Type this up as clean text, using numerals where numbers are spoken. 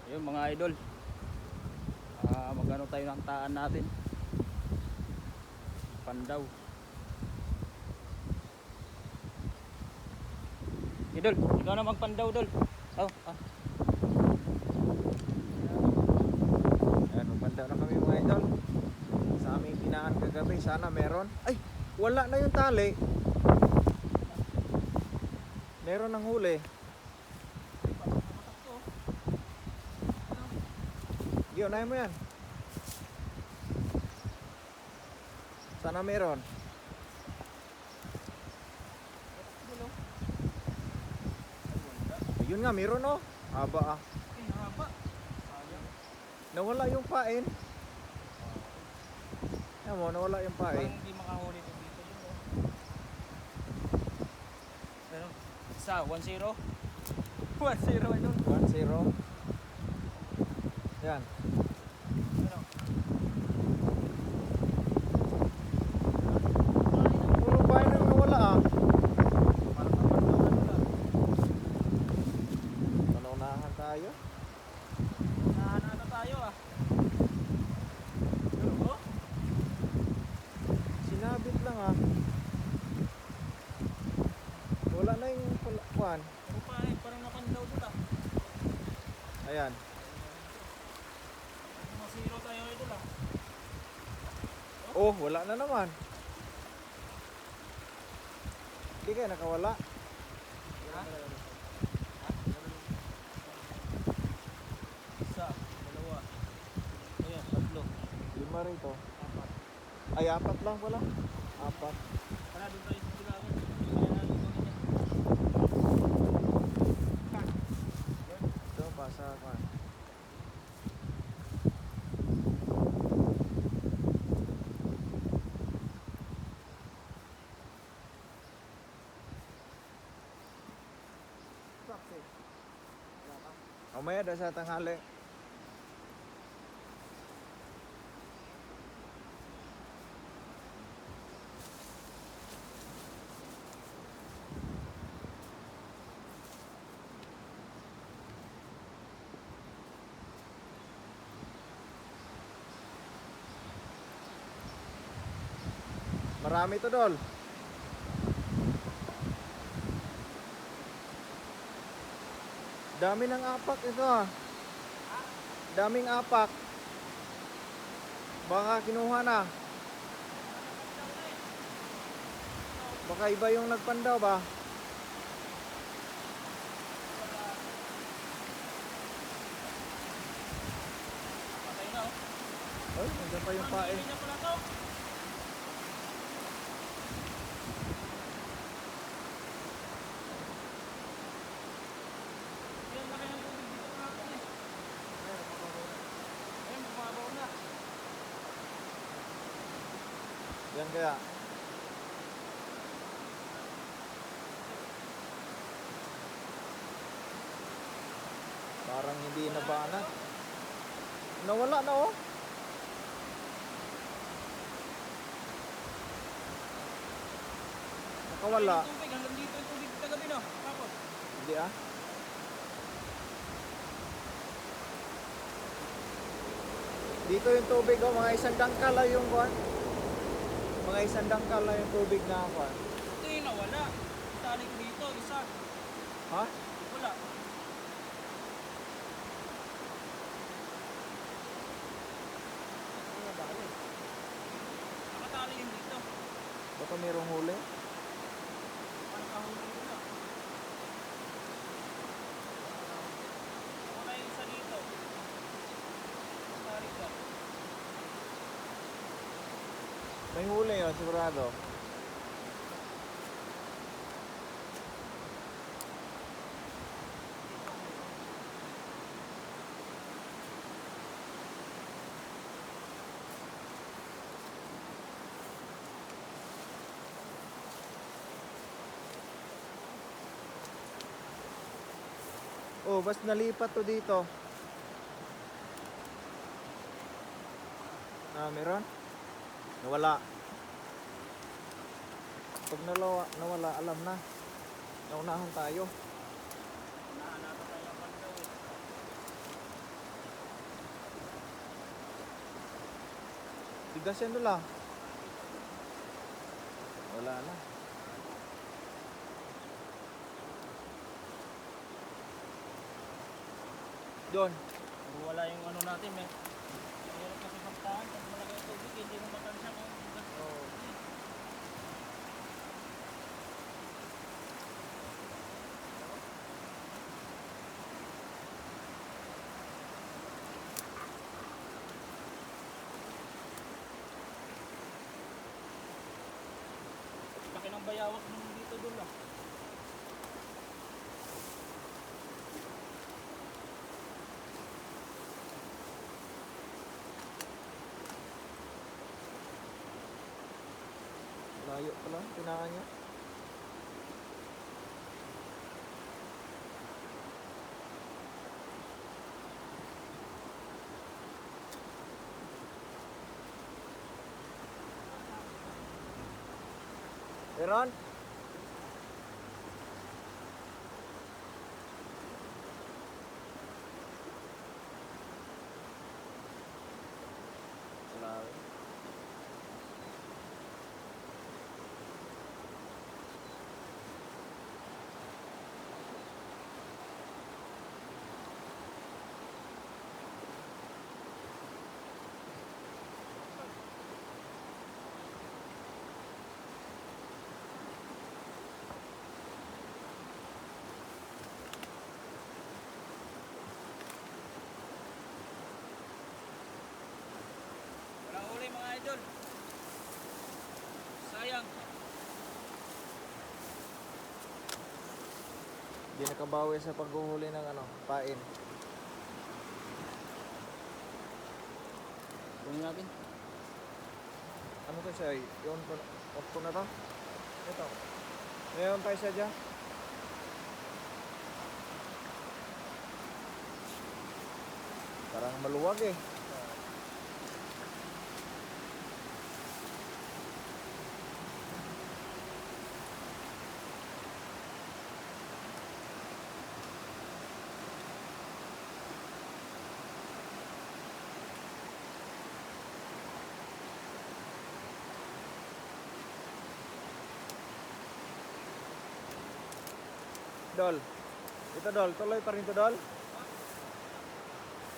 Ayun mga idol, magano tayo ng taan natin, pandaw. Idol, ikaw na magpandaw dol. Ayan, magpandaw na kami mga idol. Sa aming kinaan kagabi, sana meron. Ay, wala na yung tali. Meron ng huli. Giyo, unahin mo yan. Sana meron. Ayun nga, meron oh. Haba ah. Nawala yung pain. Ayan mo, nawala yung pain. Parang hindi makahuli ito dito yun, oh. Ano? Isa, 1-0. 1-0 idol. 1-0. Yan. Ano? Puro pain ang nawala ah. Parang napandawan lang. Panaunahan tayo. Nahanata tayo ah. Ano po? Sinabit lang ah. Wala na yung kuan. Ano pa eh, parang napandaw doon ah. Ayan. Masiro tayo idol ah. Oh, wala na naman. Hindi kayo nakawala. Ha? Isa, dalawa. Ayan, tatlo. 5 rito. Apat. Ay, 4 lang pala. 4. Tara, doon tayo sa bilangan. Kaya na ito niya. Ito pa sa kuan. Mamaya daw sa tanghali. Marami to dol. Dami ng apak ito ah. Daming apak. Baka kinuha na. Baka iba yung nagpandaw ba? Patay na oh. Ay, nandiyan pa yung pain. Hindi niya pala to. Yan, laki ng tubig dito natin eh. Ayun, magpapabaw na. Yan kaya. Parang hindi nabana. Nawala na oh. Nakawala. Yung tubig, hanggang dito yung tubig kagabi no. Tapos, Hindi ah. Dito yung tubig oh, mga isang dangkal lang yung kuan. Mga isang dangkal lang yung tubig na kuan. ito yung nawala. Itali ko dito, isa. Ha? Wala. Nakatali yun dito. Baka mayroong huli. Parang kahuli ko na. Wala yung isa dito. Nakatali ka. May huli yun, sigurado. Oh, basta nalipat to dito. Ah, meron? Nawala. Pag nawala, alam na. Naunahan tayo. Nahanap tayo ng pandaw eh. Tigas yan dula. Wala na. Doon. Kung wala yung ano natin, eh. Mahirap kasi magtahan. Pag malaki ang tubig, hindi mo matansya kung Oo. laki ng bayawak nung dito doon lang. Layo pala. Tinaan niya. Aaron? Wala rin. Wala uli mga idol. Sayang. Hindi nakabawi sa paghuhuli ng ano, pain. Kunin natin. Ano to siya? Yun po, off ko na to. Ito. Mayroon tayo siya dyan. Parang maluwag eh. Dol. Ito Dol. Tuloy pa rin to Dol.